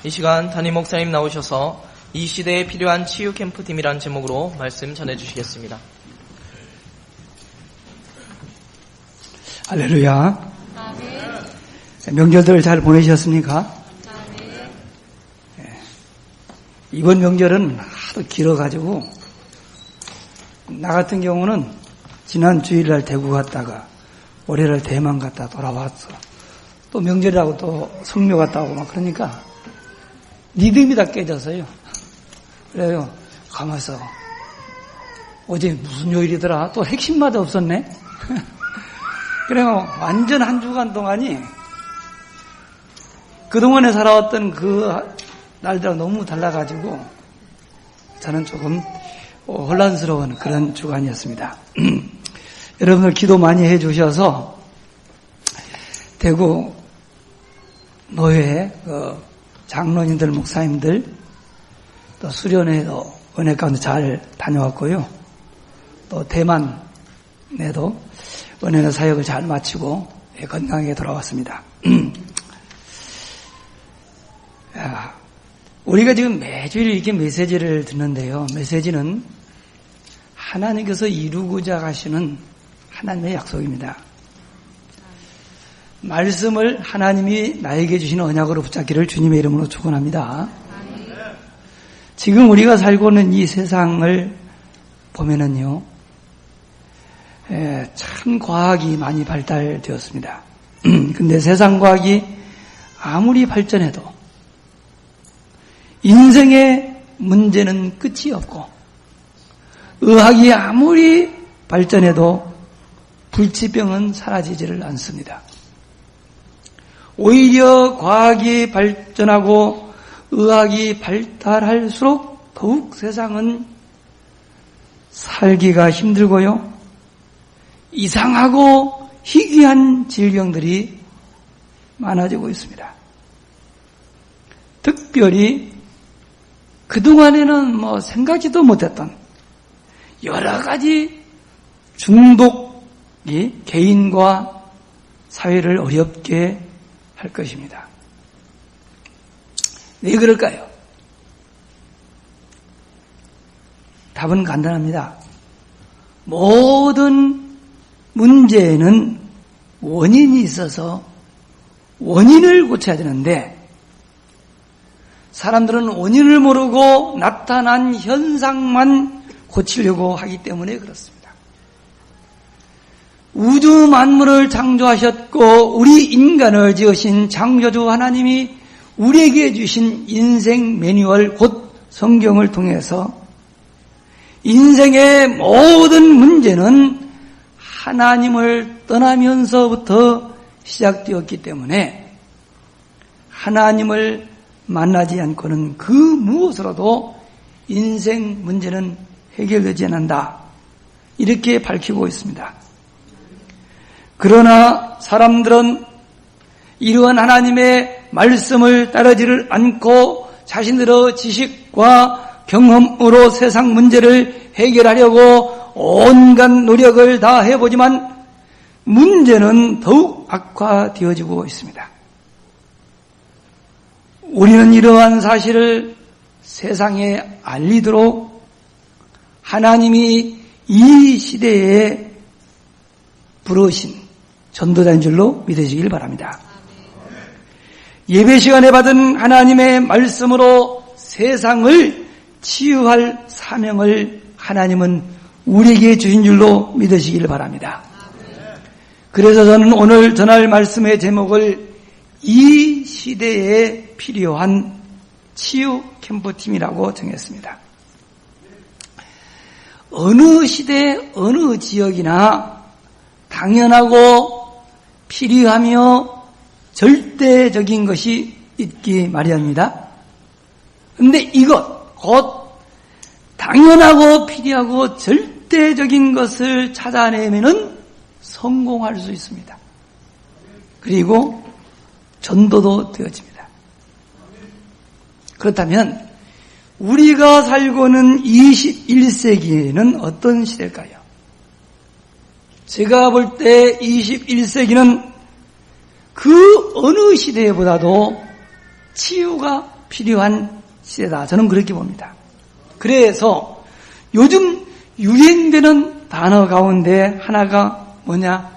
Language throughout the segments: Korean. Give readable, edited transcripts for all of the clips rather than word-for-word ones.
이 시간 담임 목사님 나오셔서 이 시대에 필요한 치유 캠프팀이라는 제목으로 말씀 전해주시겠습니다. 할렐루야. 명절들 잘 보내셨습니까? 이번 명절은 하도 길어가지고 나 같은 경우는 지난 주일날 대구 갔다가 월요일날 대만 갔다 돌아왔어. 또 명절이라고 또 성묘 갔다 오고 막 그러니까 리듬이 다 깨졌어요. 그래요. 가만있어. 어제 무슨 요일이더라? 또 핵심마다 없었네? 그래요. 완전 한 주간 동안이 그동안에 살아왔던 그 날들하고 너무 달라가지고 저는 조금 혼란스러운 그런 주간이었습니다. 여러분들 기도 많이 해주셔서 대구 노회 장로님들, 목사님들 또 수련회도 은혜 가운데 잘 다녀왔고요. 또 대만에도 은혜의 사역을 잘 마치고 건강하게 돌아왔습니다. 우리가 지금 매주일 이렇게 메시지를 듣는데요. 메시지는 하나님께서 이루고자 하시는 하나님의 약속입니다. 말씀을 하나님이 나에게 주시는 언약으로 붙잡기를 주님의 이름으로 축원합니다. 지금 우리가 살고 있는 이 세상을 보면은요, 참 과학이 많이 발달되었습니다. 근데 세상 과학이 아무리 발전해도 인생의 문제는 끝이 없고, 의학이 아무리 발전해도 불치병은 사라지지를 않습니다. 오히려 과학이 발전하고 의학이 발달할수록 더욱 세상은 살기가 힘들고요, 이상하고 희귀한 질병들이 많아지고 있습니다. 특별히 그동안에는 생각지도 못했던 여러 가지 중독이 개인과 사회를 어렵게 할 것입니다. 왜 그럴까요? 답은 간단합니다. 모든 문제에는 원인이 있어서 원인을 고쳐야 되는데 사람들은 원인을 모르고 나타난 현상만 고치려고 하기 때문에 그렇습니다. 우주 만물을 창조하셨고 우리 인간을 지으신 창조주 하나님이 우리에게 주신 인생 매뉴얼 곧 성경을 통해서 인생의 모든 문제는 하나님을 떠나면서부터 시작되었기 때문에 하나님을 만나지 않고는 그 무엇으로도 인생 문제는 해결되지 않는다. 이렇게 밝히고 있습니다. 그러나 사람들은 이러한 하나님의 말씀을 따르지를 않고 자신들의 지식과 경험으로 세상 문제를 해결하려고 온갖 노력을 다 해보지만 문제는 더욱 악화되어지고 있습니다. 우리는 이러한 사실을 세상에 알리도록 하나님이 이 시대에 부르신 전도자인 줄로 믿으시길 바랍니다. 예배 시간에 받은 하나님의 말씀으로 세상을 치유할 사명을 하나님은 우리에게 주신 줄로 믿으시길 바랍니다. 그래서 저는 오늘 전할 말씀의 제목을 이 시대에 필요한 치유 캠프팀이라고 정했습니다. 어느 시대, 어느 지역이나 당연하고 필요하며 절대적인 것이 있기 마련입니다. 그런데 이것, 곧 당연하고 필요하고 절대적인 것을 찾아내면은 성공할 수 있습니다. 그리고 전도도 되어집니다. 그렇다면 우리가 살고 있는 21세기에는 어떤 시대일까요? 제가 볼 때 21세기는 그 어느 시대보다도 치유가 필요한 시대다. 저는 그렇게 봅니다. 그래서 요즘 유행되는 단어 가운데 하나가 뭐냐?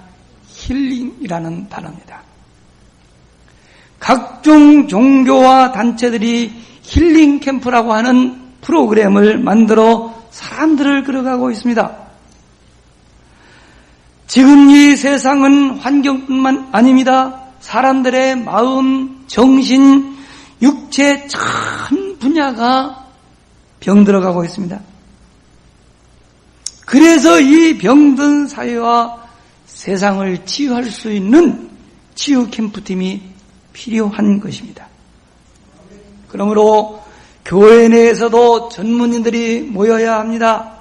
힐링이라는 단어입니다. 각종 종교와 단체들이 힐링 캠프라고 하는 프로그램을 만들어 사람들을 끌어가고 있습니다. 지금 이 세상은 환경뿐만 아닙니다. 사람들의 마음, 정신, 육체 전 분야가 병들어가고 있습니다. 그래서 이 병든 사회와 세상을 치유할 수 있는 치유 캠프팀이 필요한 것입니다. 그러므로 교회 내에서도 전문인들이 모여야 합니다.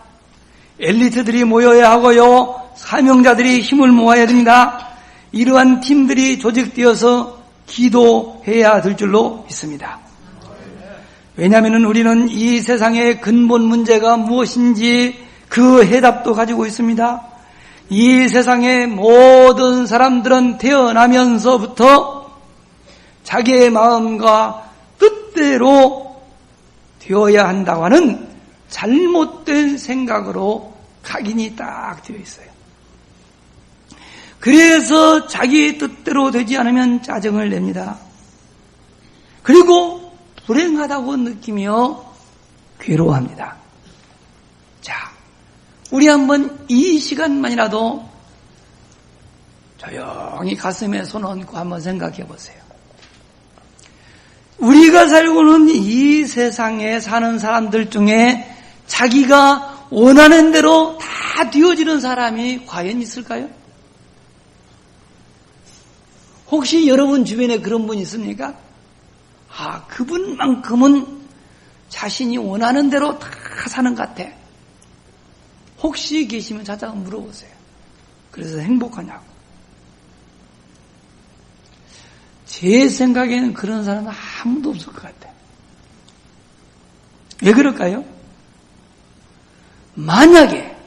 엘리트들이 모여야 하고요. 사명자들이 힘을 모아야 됩니다. 이러한 팀들이 조직되어서 기도해야 될 줄로 믿습니다. 왜냐하면 우리는 이 세상의 근본 문제가 무엇인지 그 해답도 가지고 있습니다. 이 세상의 모든 사람들은 태어나면서부터 자기의 마음과 뜻대로 되어야 한다고 하는 잘못된 생각으로 각인이 딱 되어 있어요. 그래서 자기 뜻대로 되지 않으면 짜증을 냅니다. 그리고 불행하다고 느끼며 괴로워합니다. 자, 우리 한번 이 시간만이라도 조용히 가슴에 손 얹고 한번 생각해 보세요. 우리가 살고는 이 세상에 사는 사람들 중에 자기가 원하는 대로 다 되어지는 사람이 과연 있을까요? 혹시 여러분 주변에 그런 분 있습니까? 아, 그분만큼은 자신이 원하는 대로 다 사는 것 같아. 혹시 계시면 찾아가 물어보세요. 그래서 행복하냐고. 제 생각에는 그런 사람은 아무도 없을 것 같아요. 왜 그럴까요? 만약에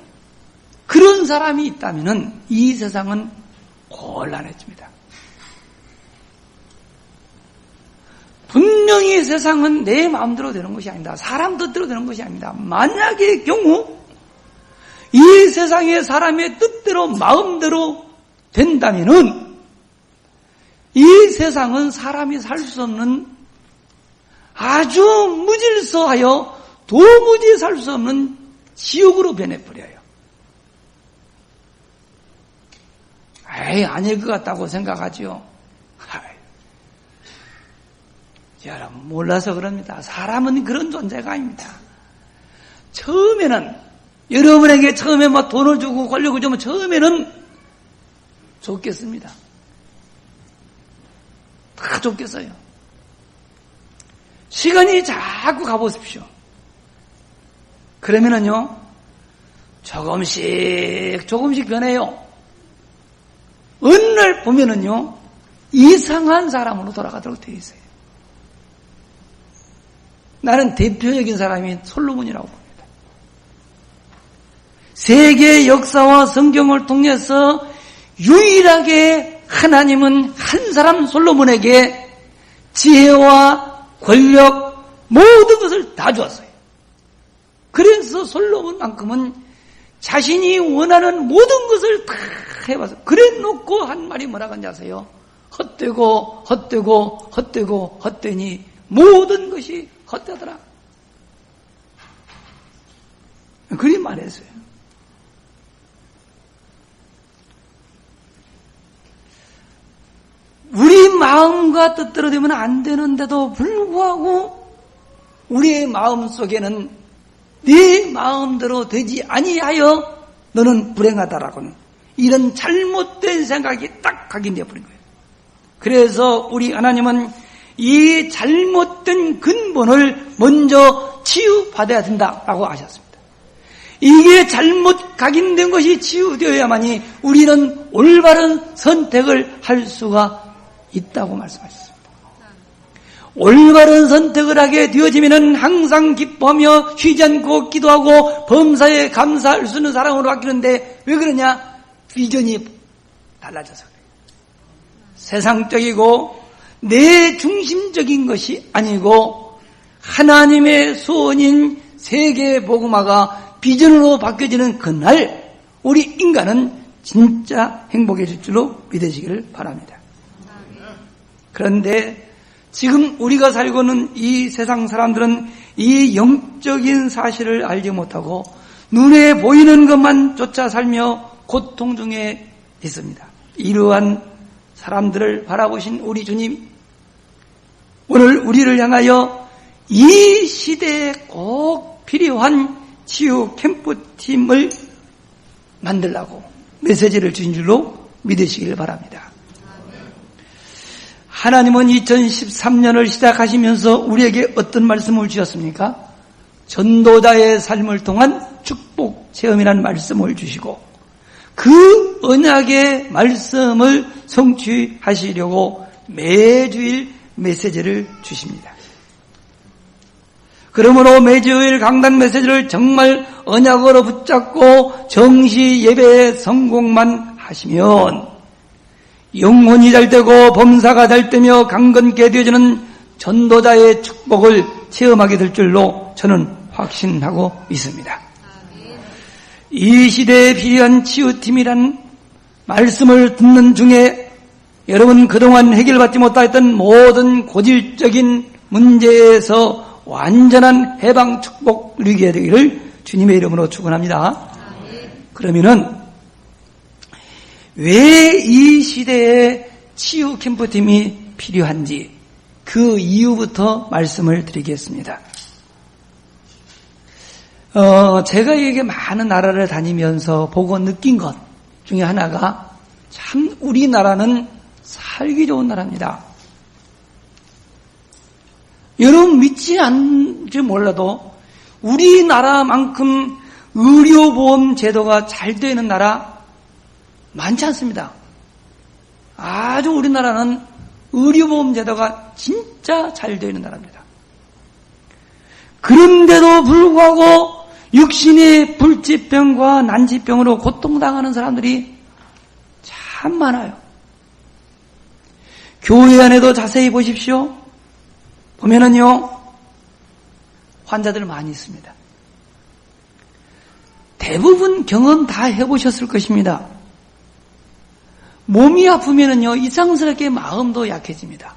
그런 사람이 있다면 이 세상은 곤란해집니다. 분명히 세상은 내 마음대로 되는 것이 아니다. 사람 뜻대로 되는 것이 아닙니다. 만약의 경우 이 세상의 사람의 뜻대로 마음대로 된다면은 이 세상은 사람이 살 수 없는 아주 무질서하여 도무지 살 수 없는 지옥으로 변해버려요. 에이, 아닐 것 같다고 생각하지요. 여러분, 몰라서 그럽니다. 사람은 그런 존재가 아닙니다. 처음에는, 여러분에게 처음에 막 돈을 주고 권력을 주면 처음에는 좋겠습니다. 다 좋겠어요. 시간이 자꾸 가보십시오. 그러면은요, 조금씩 변해요. 어느 날 보면은요, 이상한 사람으로 돌아가도록 되어 있어요. 나는 대표적인 사람이 솔로몬이라고 봅니다. 세계 역사와 성경을 통해서 유일하게 하나님은 한 사람 솔로몬에게 지혜와 권력 모든 것을 다 주었어요. 그래서 솔로몬만큼은 자신이 원하는 모든 것을 다 해봐서 그래 놓고 한 말이 뭐라고 하는지 아세요? 헛되니 모든 것이 헛되더라. 그리 말했어요. 우리 마음과 뜻대로 되면 안 되는데도 불구하고 우리의 마음 속에는 네 마음대로 되지 아니하여 너는 불행하다라고는 이런 잘못된 생각이 딱 각인되어 버린 거예요. 그래서 우리 하나님은 이 잘못된 근본을 먼저 치유받아야 된다라고 하셨습니다. 이게 잘못 각인된 것이 치유되어야만이 우리는 올바른 선택을 할 수가 있다고 말씀하셨습니다. 올바른 선택을 하게 되어지면 항상 기뻐하며 쉬지 않고 기도하고 범사에 감사할 수 있는 사람으로 바뀌는데 왜 그러냐? 비전이 달라져서 그래요. 세상적이고 내 중심적인 것이 아니고 하나님의 소원인 세계 복음화가 비전으로 바뀌어지는 그날 우리 인간은 진짜 행복해질 줄로 믿으시기를 바랍니다. 그런데 지금 우리가 살고 있는 이 세상 사람들은 이 영적인 사실을 알지 못하고 눈에 보이는 것만 쫓아 살며 고통 중에 있습니다. 이러한 사람들을 바라보신 우리 주님, 오늘 우리를 향하여 이 시대에 꼭 필요한 치유 캠프팀을 만들라고 메시지를 주신 줄로 믿으시길 바랍니다. 하나님은 2013년을 시작하시면서 우리에게 어떤 말씀을 주셨습니까? 전도자의 삶을 통한 축복 체험이라는 말씀을 주시고 그 언약의 말씀을 성취하시려고 매주일 메시지를 주십니다. 그러므로 매주일 강단 메시지를 정말 언약으로 붙잡고 정시 예배에 성공만 하시면 영혼이 잘 되고 범사가 잘 되며 강건케 되어지는 전도자의 축복을 체험하게 될 줄로 저는 확신하고 있습니다. 이 시대에 필요한 치유팀이란 말씀을 듣는 중에 여러분 그동안 해결받지 못했던 모든 고질적인 문제에서 완전한 해방 축복 누리게 되기를 주님의 이름으로 축원합니다. 그러면은 왜 이 시대에 치유 캠프팀이 필요한지 그 이유부터 말씀을 드리겠습니다. 제가 이게 많은 나라를 다니면서 보고 느낀 것 중에 하나가 참 우리나라는 살기 좋은 나라입니다. 여러분 믿지 않을지 몰라도 우리나라만큼 의료보험 제도가 잘 되는 나라 많지 않습니다. 아주 우리나라는 의료보험 제도가 진짜 잘 되는 나라입니다. 그런데도 불구하고 육신의 불치병과 난치병으로 고통당하는 사람들이 참 많아요. 교회 안에도 자세히 보십시오. 보면은요, 환자들 많이 있습니다. 대부분 경험 다 해보셨을 것입니다. 몸이 아프면은요, 이상스럽게 마음도 약해집니다.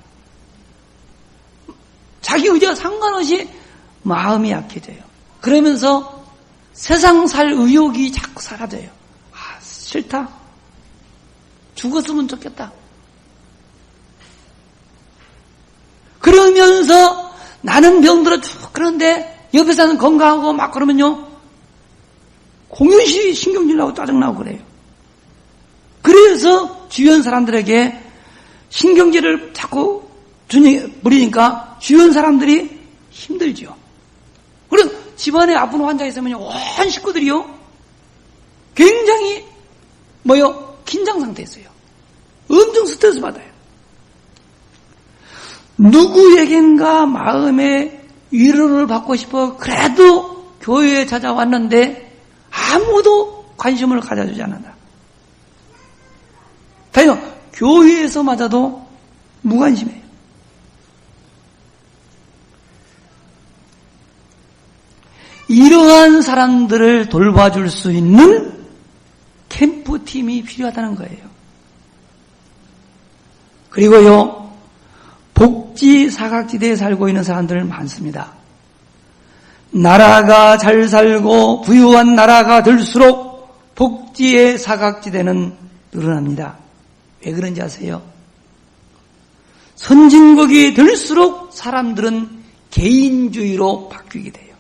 자기 의지와 상관없이 마음이 약해져요. 그러면서 세상 살 의욕이 자꾸 사라져요. 아, 싫다. 죽었으면 좋겠다. 그러면서 나는 병들어 그런데 옆에 사는 건강하고 막 그러면요, 공연시 신경질 나고 짜증나고 그래요. 그래서 주변 사람들에게 신경질을 자꾸 부리니까 주변 사람들이 힘들죠. 그래서 집안에 아픈 환자 있으면 온 식구들이요 굉장히 긴장 상태에 있어요. 엄청 스트레스 받아요. 누구에겐가 마음의 위로를 받고 싶어 그래도 교회에 찾아왔는데 아무도 관심을 가져주지 않는다. 다행히 교회에서마저도 무관심해요. 이러한 사람들을 돌봐줄 수 있는 캠프팀이 필요하다는 거예요. 그리고요, 복지 사각지대에 살고 있는 사람들 많습니다. 나라가 잘 살고 부유한 나라가 될수록 복지의 사각지대는 늘어납니다. 왜 그런지 아세요? 선진국이 될수록 사람들은 개인주의로 바뀌게 돼요.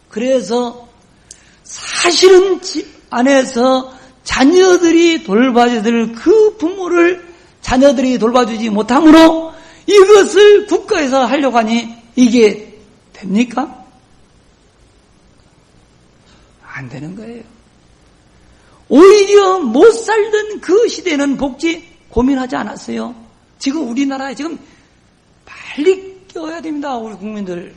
그래서 사실은 집 안에서 자녀들이 돌봐줘야 될 그 부모를 자녀들이 돌봐주지 못하므로 이것을 국가에서 하려고 하니 이게 됩니까? 안 되는 거예요. 오히려 못 살던 그 시대는 복지 고민하지 않았어요. 지금 우리나라에 지금 빨리 껴야 됩니다. 우리 국민들.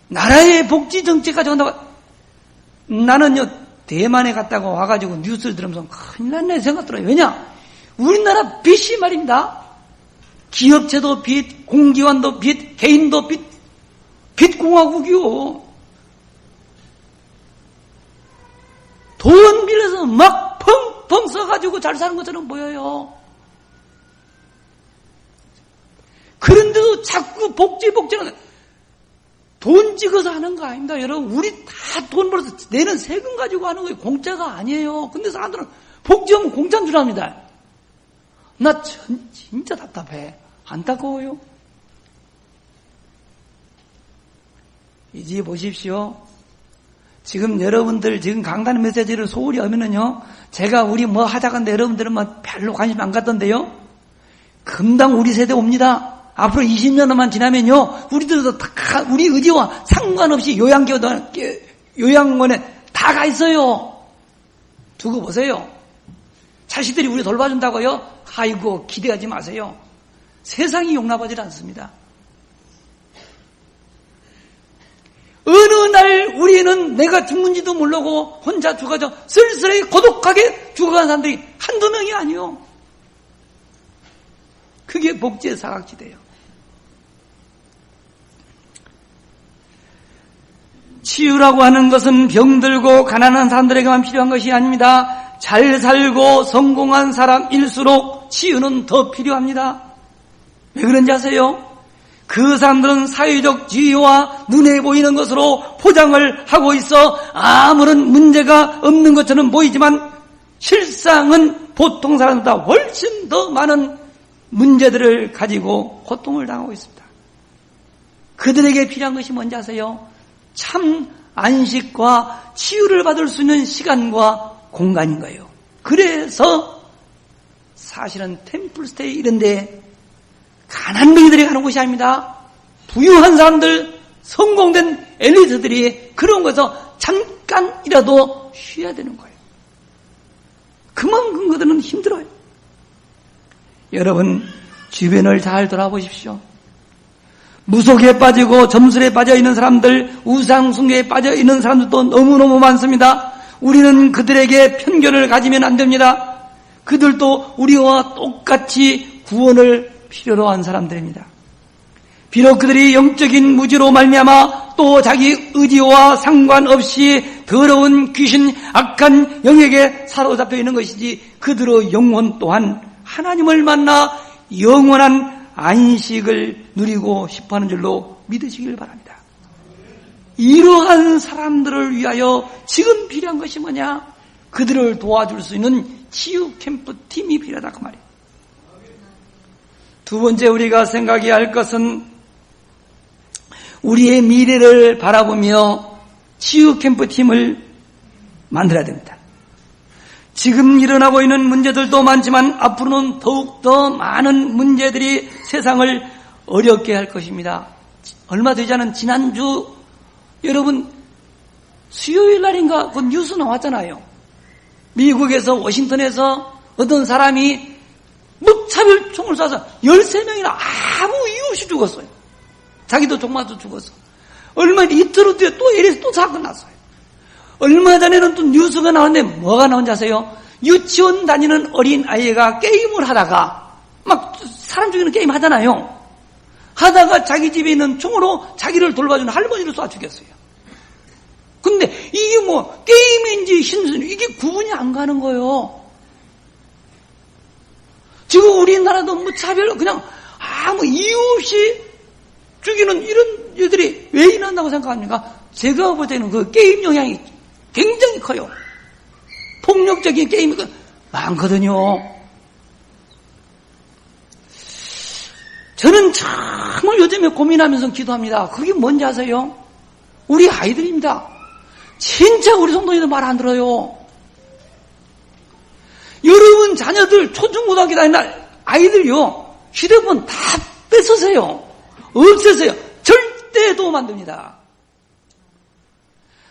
나라의 복지 정책까지 온다고. 나는요, 대만에 갔다가 와가지고 뉴스를 들으면서 큰일 났네 생각 들어요. 왜냐? 우리나라 빚이 말입니다. 기업체도 빚, 공기관도 빚, 개인도 빚, 빚공화국이요. 돈 빌려서 막 펑펑 써가지고 잘 사는 것처럼 보여요. 그런데도 자꾸 복지는 돈 찍어서 하는 거 아닙니다. 여러분, 우리 다 돈 벌어서 내는 세금 가지고 하는 거예요. 공짜가 아니에요. 근데 사람들은 복지하면 공짜인 줄 압니다. 나 진짜 답답해. 안타까워요. 이제 보십시오. 지금 여러분들 지금 강단 메시지를 소홀히 하면은요, 제가 우리 뭐 하자건데 여러분들은 뭐 별로 관심 안 갖던데요. 금방 우리 세대 옵니다. 앞으로 20년만 지나면요, 우리들도 다 우리 의지와 상관없이 요양원에 다 가 있어요. 두고 보세요. 자식들이 우리 돌봐준다고요? 아이고, 기대하지 마세요. 세상이 용납하지 않습니다. 어느 날 우리는 내가 죽는지도 모르고 혼자 죽어져 쓸쓸하게 고독하게 죽어가는 사람들이 한두 명이 아니요. 그게 복지의 사각지대예요. 치유라고 하는 것은 병들고 가난한 사람들에게만 필요한 것이 아닙니다. 잘 살고 성공한 사람일수록 치유는 더 필요합니다. 왜 그런지 아세요? 그 사람들은 사회적 지위와 눈에 보이는 것으로 포장을 하고 있어 아무런 문제가 없는 것처럼 보이지만 실상은 보통 사람보다 훨씬 더 많은 문제들을 가지고 고통을 당하고 있습니다. 그들에게 필요한 것이 뭔지 아세요? 참 안식과 치유를 받을 수 있는 시간과 공간인 거예요. 그래서 사실은 템플스테이 이런 데 가난뱅이들이 가는 곳이 아닙니다. 부유한 사람들, 성공된 엘리트들이 그런 곳에서 잠깐이라도 쉬어야 되는 거예요. 그만큼 그들은 힘들어요. 여러분, 주변을 잘 돌아보십시오. 무속에 빠지고 점술에 빠져있는 사람들, 우상숭배에 빠져있는 사람들도 너무너무 많습니다. 우리는 그들에게 편견을 가지면 안 됩니다. 그들도 우리와 똑같이 구원을 필요로 한 사람들입니다. 비록 그들이 영적인 무지로 말미암아 또 자기 의지와 상관없이 더러운 귀신, 악한 영에게 사로잡혀 있는 것이지 그들의 영혼 또한 하나님을 만나 영원한 안식을 누리고 싶어하는 줄로 믿으시길 바랍니다. 이러한 사람들을 위하여 지금 필요한 것이 뭐냐? 그들을 도와줄 수 있는 치유 캠프 팀이 필요하다 그 말이에요. 두 번째 우리가 생각해야 할 것은 우리의 미래를 바라보며 치유 캠프 팀을 만들어야 됩니다. 지금 일어나고 있는 문제들도 많지만 앞으로는 더욱더 많은 문제들이 세상을 어렵게 할 것입니다. 얼마 되지 않은 지난주 여러분 수요일 날인가 그 뉴스 나왔잖아요. 미국에서 워싱턴에서 어떤 사람이 무차별 총을 쏴서 13명이나 아무 이유 없이 죽었어요. 자기도 총 맞아 죽었어. 얼마 이틀 뒤에 또 LA에서 또 사건 났어요. 얼마 전에는 또 뉴스가 나왔는데 뭐가 나온지 아세요? 유치원 다니는 어린 아이가 게임을 하다가 막 사람 죽이는 게임 하잖아요. 하다가 자기 집에 있는 총으로 자기를 돌봐주는 할머니를 쏴 죽였어요. 근데 이게 뭐 게임인지 신순 이게 구분이 안 가는 거예요. 지금 우리나라도 무차별로 그냥 아무 이유 없이 죽이는 이런 일들이 왜 일어난다고 생각합니까? 제가 볼 때는 그 게임 영향이 굉장히 커요. 폭력적인 게임이 많거든요. 저는 정말 요즘에 고민하면서 기도합니다. 그게 뭔지 아세요? 우리 아이들입니다. 진짜 우리 성도님들 말 안 들어요. 여러분 자녀들 초중고등학교 다니는 아이들요 휴대폰 다 뺏으세요. 없애세요. 절대 도움 안 됩니다.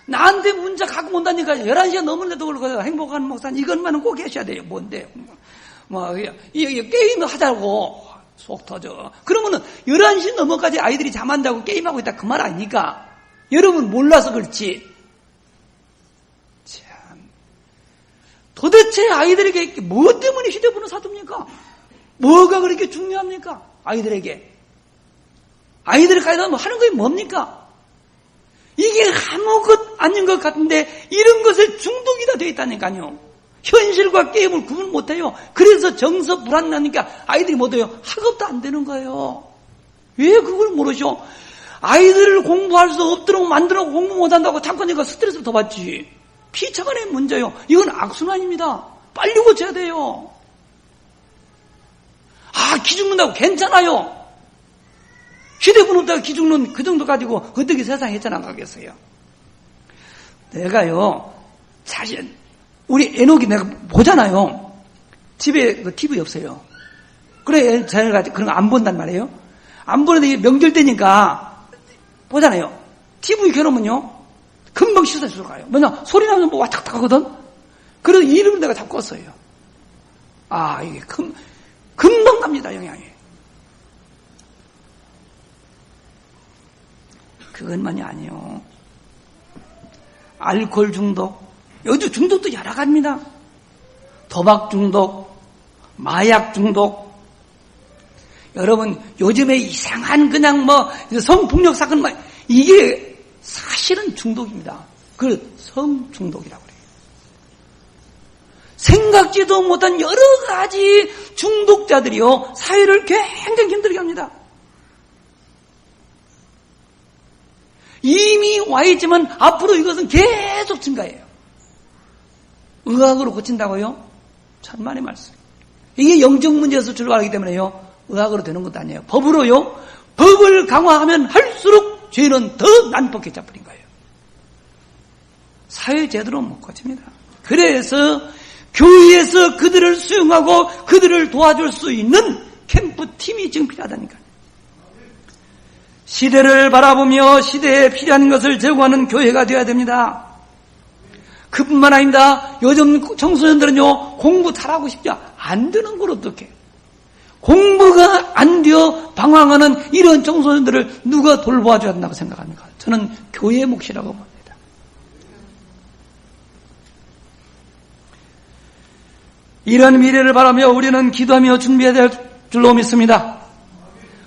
나한테 문자 갖고 온다니까 11시가 넘었는데도 그러고 행복한 목사님 이것만은 꼭 하셔야 돼요. 뭔데? 이 게임을 하자고 속 터져. 그러면은 11시 넘어까지 아이들이 잠 안 자고 게임하고 있다 그 말 아닙니까? 여러분 몰라서 그렇지. 참. 도대체 아이들에게 뭐 때문에 휴대폰을 사둡니까? 뭐가 그렇게 중요합니까? 아이들에게. 아이들이 가서 하는 게 뭡니까? 이게 아무것 아닌 것 같은데 이런 것에 중독이 다 되어 있다니까요. 현실과 게임을 구분 못해요. 그래서 정서 불안나니까 아이들이 못해요. 학업도 안 되는 거예요. 왜 그걸 모르셔? 아이들을 공부할 수 없도록 만들어 공부 못한다고 자꾸 내가 스트레스를 더 받지. 피차간의 문제예요. 이건 악순환입니다. 빨리 고쳐야 돼요. 기 죽는다고 괜찮아요. 휴대폰 없다가 기 죽는 그 정도 가지고 어떻게 세상에 헤쳐나가겠어요? 내가요, 사실 우리 애녹이 내가 보잖아요. 집에 그 TV 없어요. 그래, 자녀가 그런 거 안 본단 말이에요. 안 보는데 명절 때니까 보잖아요. TV 켜놓으면요, 금방 씻어주러 가요. 뭐냐, 소리 나면 뭐 왔다 갔다 하거든? 그래서 이름을 내가 자꾸 껐어요. 이게 금방 갑니다, 영향이. 그것만이 아니에요. 알코올 중독, 요즘 중독도 여러 가지입니다. 도박 중독, 마약 중독. 여러분, 요즘에 이상한 그냥 성폭력 사건, 이게 사실은 중독입니다. 그 성중독이라고 그래요. 생각지도 못한 여러 가지 중독자들이요, 사회를 굉장히 힘들게 합니다. 이미 와 있지만 앞으로 이것은 계속 증가해요. 의학으로 고친다고요? 천만의 말씀. 이게 영적 문제에서 출발하기 때문에요, 의학으로 되는 것도 아니에요. 법으로요, 법을 강화하면 할수록 죄는 더 난폭해 잡버린 거예요. 사회 제대로 못 고칩니다. 그래서 교회에서 그들을 수용하고 그들을 도와줄 수 있는 캠프팀이 지금 필요하다니까요. 시대를 바라보며 시대에 필요한 것을 제공하는 교회가 되어야 됩니다. 그뿐만 아닙니다. 요즘 청소년들은요, 공부 잘하고 싶죠? 안 되는 걸 어떡해. 공부가 안 되어 방황하는 이런 청소년들을 누가 돌봐줘야 한다고 생각합니까? 저는 교회의 몫이라고 봅니다. 이런 미래를 바라며 우리는 기도하며 준비해야 될 줄로 믿습니다.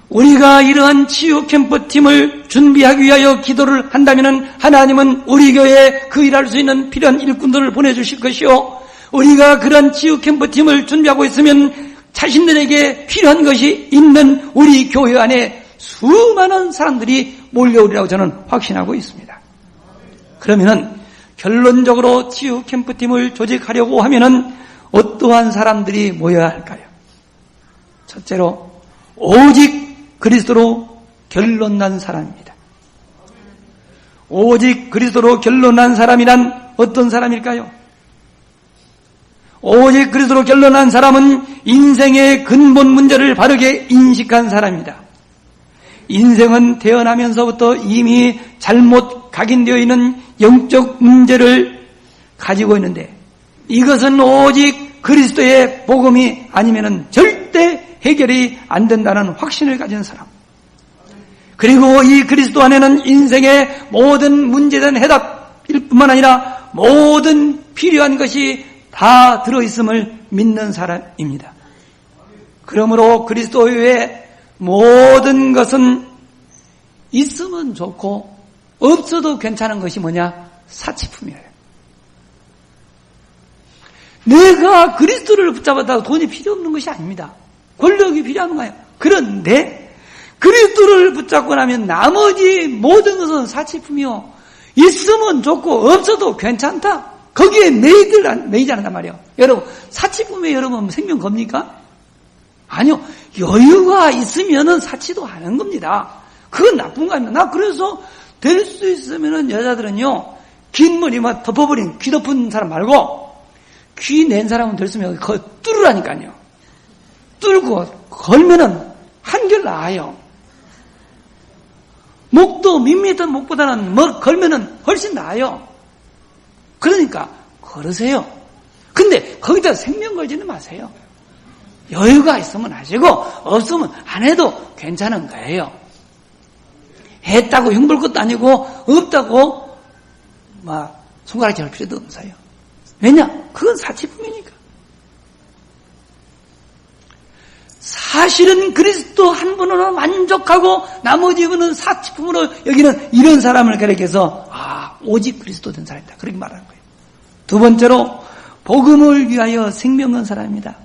우리가 이러한 치유 캠프팀을 준비하기 위하여 기도를 한다면 하나님은 우리 교회에 그 일할 수 있는 필요한 일꾼들을 보내주실 것이요, 우리가 그런 치유 캠프팀을 준비하고 있으면 자신들에게 필요한 것이 있는 우리 교회 안에 수많은 사람들이 몰려오리라고 저는 확신하고 있습니다. 그러면은 결론적으로 치유 캠프팀을 조직하려고 하면은 어떠한 사람들이 모여야 할까요? 첫째로 오직 그리스도로 결론난 사람입니다. 오직 그리스도로 결론난 사람이란 어떤 사람일까요? 오직 그리스도로 결론난 사람은 인생의 근본 문제를 바르게 인식한 사람입니다. 인생은 태어나면서부터 이미 잘못 각인되어 있는 영적 문제를 가지고 있는데, 이것은 오직 그리스도의 복음이 아니면은 절대 해결이 안 된다는 확신을 가진 사람. 그리고 이 그리스도 안에는 인생의 모든 문제에 대한 해답일 뿐만 아니라 모든 필요한 것이 다 들어있음을 믿는 사람입니다. 그러므로 그리스도 외에 모든 것은 있으면 좋고 없어도 괜찮은 것이 뭐냐? 사치품이에요. 내가 그리스도를 붙잡았다고 돈이 필요 없는 것이 아닙니다. 권력이 필요한 거예요. 그런데 그리스도를 붙잡고 나면 나머지 모든 것은 사치품이요, 있으면 좋고 없어도 괜찮다, 거기에 매이지 않는단 말이에요. 여러분, 사치품에 여러분 생명 겁니까? 아니요. 여유가 있으면은 사치도 하는 겁니다. 그건 나쁜 거 아닙니다. 나 그래서 될 수 있으면은 여자들은요, 긴 머리만 덮어버린 귀 덮은 사람 말고 귀 낸 사람은 됐으면 그거 뚫으라니까요. 뚫고 걸면은 한결 나아요. 목도 밋밋한 목보다는 걸면은 훨씬 나아요. 그러니까 걸으세요. 근데 거기다 생명 걸지는 마세요. 여유가 있으면 하시고 없으면 안 해도 괜찮은 거예요. 했다고 흉볼 것도 아니고 없다고 손가락질 할 필요도 없어요. 왜냐? 그건 사치품이니까. 사실은 그리스도 한 분으로 만족하고 나머지 분은 사치품으로 여기는 이런 사람을 가리켜서 오직 그리스도 된 사람이다. 그렇게 말하는 거예요. 두 번째로 복음을 위하여 생명 건 사람입니다.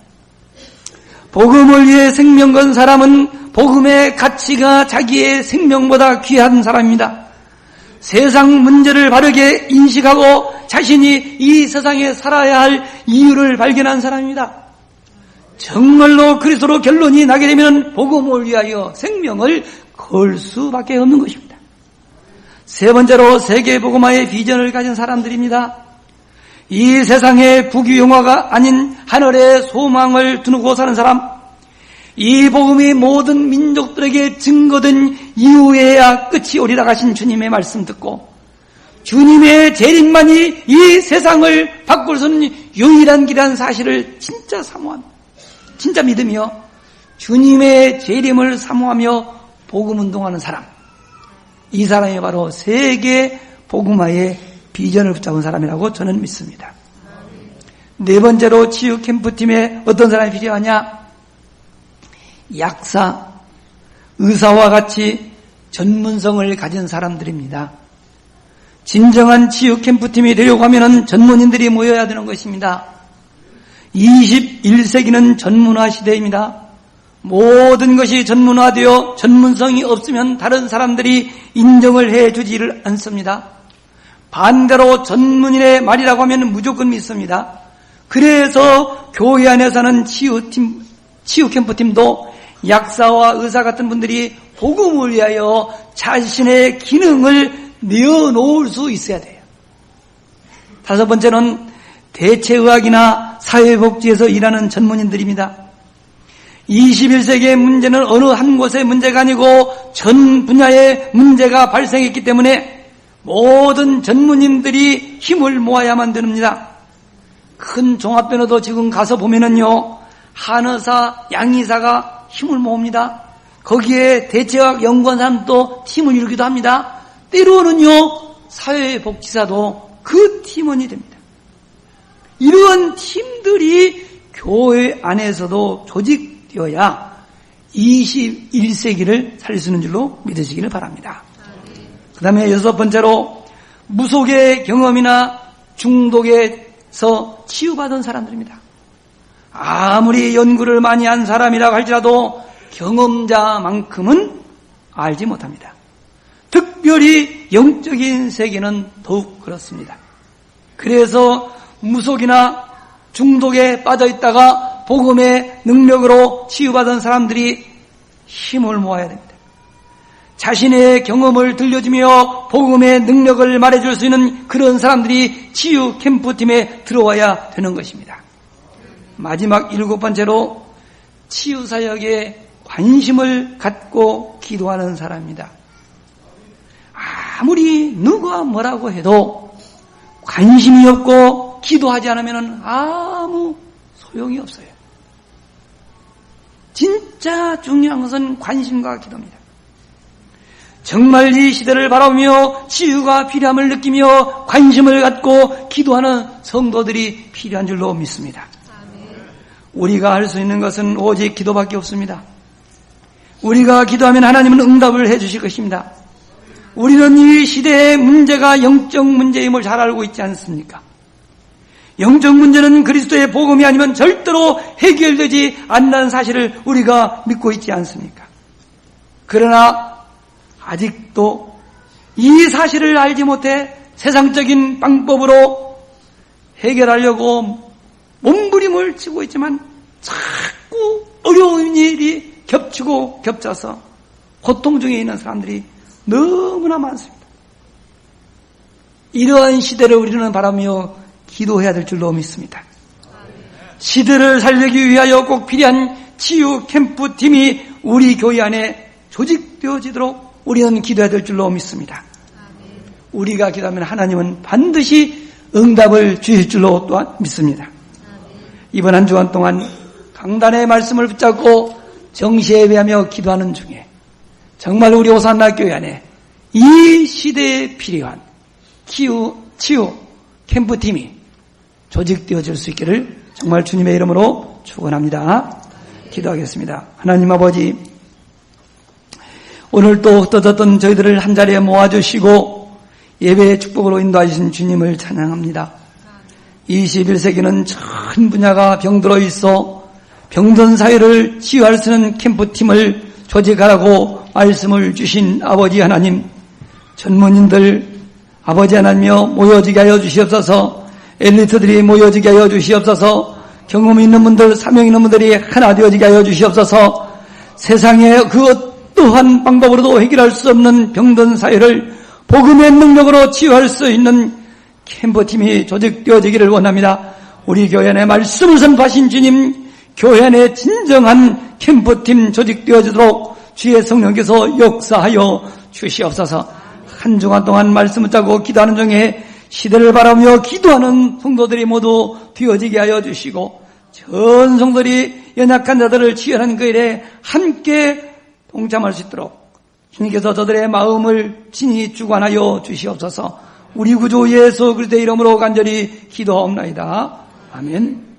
복음을 위해 생명 건 사람은 복음의 가치가 자기의 생명보다 귀한 사람입니다. 세상 문제를 바르게 인식하고 자신이 이 세상에 살아야 할 이유를 발견한 사람입니다. 정말로 그리스도로 결론이 나게 되면 복음을 위하여 생명을 걸 수밖에 없는 것입니다. 세 번째로 세계 복음화의 비전을 가진 사람들입니다. 이 세상의 부귀영화가 아닌 하늘의 소망을 두고 사는 사람, 이 복음이 모든 민족들에게 증거된 이후에야 끝이 오리라 하신 주님의 말씀 듣고 주님의 재림만이 이 세상을 바꿀 수 있는 유일한 길이라는 사실을 진짜 사모합니다. 진짜 믿으며 주님의 재림을 사모하며 복음운동하는 사람, 이 사람이 바로 세계 복음화의 비전을 붙잡은 사람이라고 저는 믿습니다. 네 번째로 치유 캠프팀에 어떤 사람이 필요하냐? 약사, 의사와 같이 전문성을 가진 사람들입니다. 진정한 치유 캠프팀이 되려고 하면 전문인들이 모여야 되는 것입니다. 21세기는 전문화 시대입니다. 모든 것이 전문화되어 전문성이 없으면 다른 사람들이 인정을 해주지를 않습니다. 반대로 전문인의 말이라고 하면 무조건 믿습니다. 그래서 교회 안에서는 치유 캠프팀도 약사와 의사 같은 분들이 복음을 위하여 자신의 기능을 내어놓을 수 있어야 돼요. 다섯 번째는 대체의학이나 사회복지에서 일하는 전문인들입니다. 21세기의 문제는 어느 한 곳의 문제가 아니고 전 분야의 문제가 발생했기 때문에 모든 전문인들이 힘을 모아야만 됩니다. 큰 종합병원도 지금 가서 보면은요, 한의사, 양의사가 힘을 모읍니다. 거기에 대체의학 연구한 사람도 팀을 이루기도 합니다. 때로는요, 사회복지사도 그 팀원이 됩니다. 이러한 팀들이 교회 안에서도 조직되어야 21세기를 살릴 수 있는 줄로 믿으시기를 바랍니다. 그 다음에 여섯 번째로 무속의 경험이나 중독에서 치유받은 사람들입니다. 아무리 연구를 많이 한 사람이라고 할지라도 경험자만큼은 알지 못합니다. 특별히 영적인 세계는 더욱 그렇습니다. 그래서 무속이나 중독에 빠져 있다가 복음의 능력으로 치유받은 사람들이 힘을 모아야 됩니다. 자신의 경험을 들려주며 복음의 능력을 말해줄 수 있는 그런 사람들이 치유 캠프팀에 들어와야 되는 것입니다. 마지막 일곱 번째로 치유사역에 관심을 갖고 기도하는 사람입니다. 아무리 누가 뭐라고 해도 관심이 없고 기도하지 않으면 아무 소용이 없어요. 진짜 중요한 것은 관심과 기도입니다. 정말 이 시대를 바라보며 치유가 필요함을 느끼며 관심을 갖고 기도하는 성도들이 필요한 줄로 믿습니다. 우리가 할 수 있는 것은 오직 기도밖에 없습니다. 우리가 기도하면 하나님은 응답을 해 주실 것입니다. 우리는 이 시대의 문제가 영적 문제임을 잘 알고 있지 않습니까? 영적 문제는 그리스도의 복음이 아니면 절대로 해결되지 않는다는 사실을 우리가 믿고 있지 않습니까? 그러나 아직도 이 사실을 알지 못해 세상적인 방법으로 해결하려고 몸부림을 치고 있지만 자꾸 어려운 일이 겹치고 겹쳐서 고통 중에 있는 사람들이 너무나 많습니다. 이러한 시대를 우리는 바라며 기도해야 될 줄로 믿습니다. 시대를 살리기 위하여 꼭 필요한 치유 캠프팀이 우리 교회 안에 조직되어지도록 우리는 기도해야 될 줄로 믿습니다. 우리가 기도하면 하나님은 반드시 응답을 주실 줄로 또한 믿습니다. 이번 한 주간 동안 강단의 말씀을 붙잡고 정시예배하며 기도하는 중에 정말 우리 오산나 교회 안에 이 시대에 필요한 치유 캠프팀이 조직되어질 수 있기를 정말 주님의 이름으로 축원합니다. 기도하겠습니다. 하나님 아버지, 오늘 또 흩어졌던 저희들을 한자리에 모아주시고 예배의 축복으로 인도하신 주님을 찬양합니다. 21세기는 전 분야가 병들어 있어 병든 사회를 치유할 수 있는 캠프팀을 조직하라고 말씀을 주신 아버지 하나님, 전문인들 아버지 하나님이여 모여지게 하여 주시옵소서. 엘리트들이 모여지게 하여 주시옵소서. 경험 있는 분들, 사명 있는 분들이 하나 되어지게 하여 주시옵소서. 세상에 그 어떠한 방법으로도 해결할 수 없는 병든 사회를 복음의 능력으로 치유할 수 있는 캠프팀이 조직되어지기를 원합니다. 우리 교회 안에 말씀을 선포하신 주님, 교회 안에 진정한 캠프팀 조직되어지도록 주의 성령께서 역사하여 주시옵소서. 한 주간 동안 말씀을 짜고 기도하는 중에 시대를 바라며 기도하는 성도들이 모두 되어지게 하여 주시고 전 성도들이 연약한 자들을 치유하는 그 일에 함께 동참할 수 있도록 주님께서 저들의 마음을 친히 주관하여 주시옵소서. 우리 구주 예수 그리스도의 이름으로 간절히 기도하옵나이다. 아멘.